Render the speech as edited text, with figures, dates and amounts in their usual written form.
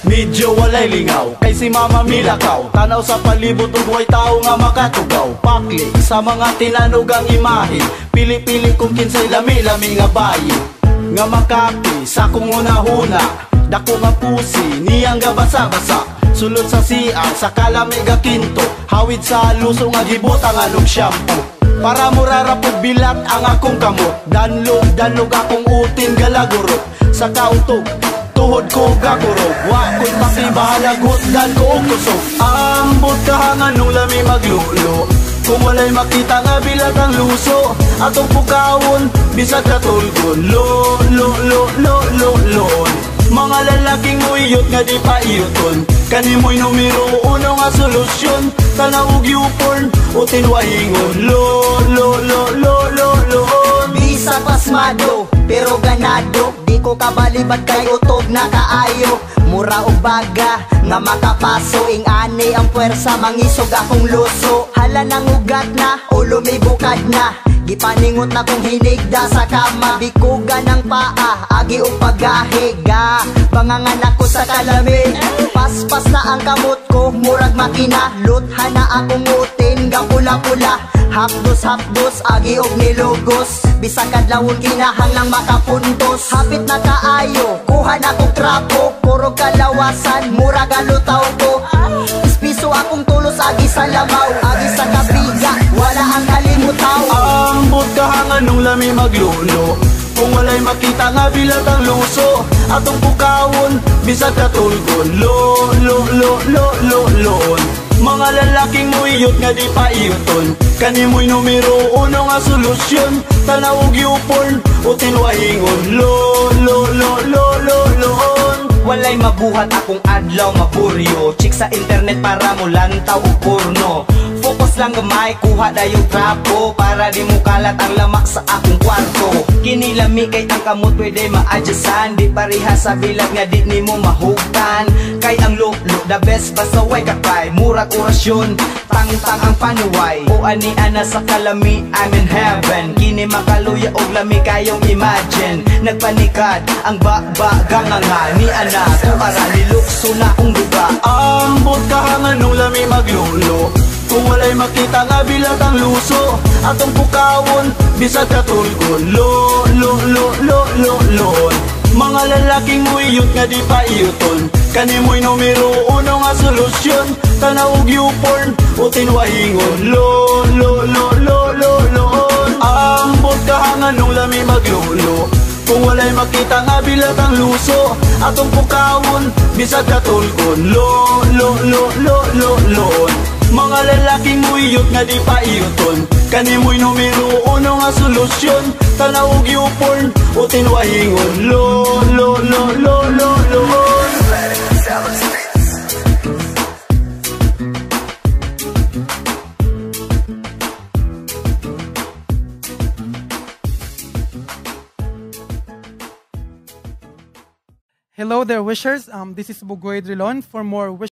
Medyo walay lingaw, kay si Mama Milakaw. Tanaw sa palibot ug way tao nga makatugaw. Pakli sa mga tinanugang imahe, pili-pili kung kinsay lami-lami nga bayi. Nga makapi sa kung una-huna, dako nga pusi, niyang ga basa-basa. Sulod sa siya, sa kalami ga kinto, hawid sa luso nga gibutang anong shampoo. Para murarapog bilat ang akong kamot, danlog akong utin galagurot. Sa kautog, tuhod ko gakurog, wako'y pakibahalag dan ko kusog. Ambot kahangan nung lami maglulo, kung walay makita nga bilat ang luso. Atong pugawon, bisag katulgon, lo-lo-lo-lo-lo-lo-lon. Mga lalaking muiyot nga di pa iyoton, kanimoy numero uno nga solusyon. Tanawag yupon, utin wahingon, lo-lo-lo-lo-lo-lon. Bisa pasmado, pero ganado, di ko kabalibad kay utog na kaayo. Mura o baga, nga makapaso, ing ani ang puwersa, mangisog akong luso. Hala nang ugat na, o lumibukad na, gipaningot na kong hinigda sa kama. Bikuga ng paa, agi o paggahiga, panganganak ko sa kalamig. Paspas na ang kamot ko, murag makina, luthan na akong utin, ga pula-pula. Hapdos, agi og nilugos, bisag kadlawon kinahanglang makapuntos. Hapit na kaayo, kuha na kong trapo, puro kalawasan, mura galutaw ko. Ispiso akong tulos, agi sa lamaw, agi sa kabiga, wala ang kalimutaw. Ambot kahangan nung lami maglulo, kung walay makita nga bilat ang luso. Atong pugawon, bisag katulgon, lo-lo-lo-lo-lo-lo-lon. Mga lalaking muiyot nga di pa iyoton, kanimoy numero uno nga solusyon. Tanawag yupon, utin wahingon, lo-lo-lo-lo-lo-lo-lon. Walay mabuhat akong adlaw maburyo, chik sa internet para mo lantaw o porno. Focus lang gamay, kuha na yung trapo, para di mo kalat ang lamak sa akong kwarto. Kinilami kay ang kamot pwede ma-adjustan, di pareha sa bilag nga di ni mo mahugtan. Kay ang look, the best pasaway kakay, murag orasyon, tang-tang ang panuway. O ani ana sa kalami, I'm in heaven, kini makaluya og lami kayong imagine. Nagpanikad ang ba-ba-ganga nga ni ana, para nilukso na kong duga. Ambot kahangan nung lami maglulo, kung walay makita nga bilat ang luso. Atong pukawon, bisag katulgon, lo-lo-lo-lo-lo-lon. Mga lalaking muiyot nga di pa iyoton, kanimoy numero uno nga solusyon. Tanawag yupon, utin wahingon, lo-lo-lo-lo-lo-lon. Ambot kahangan nung lami maglulo, kung walay makita nga bilat ang luso. Atong pukawon, bisag katulgon, lo-lo-lo-lo-lo-lon. Mga lalaking muiyot nga di pa iyoton, kanimoy numero uno nga solusyon. Tanawag yupon, utin wahingon, lo-lo-lo-lo-lo-lon. Hello there, wishers. This is Bugoy Drilon. For more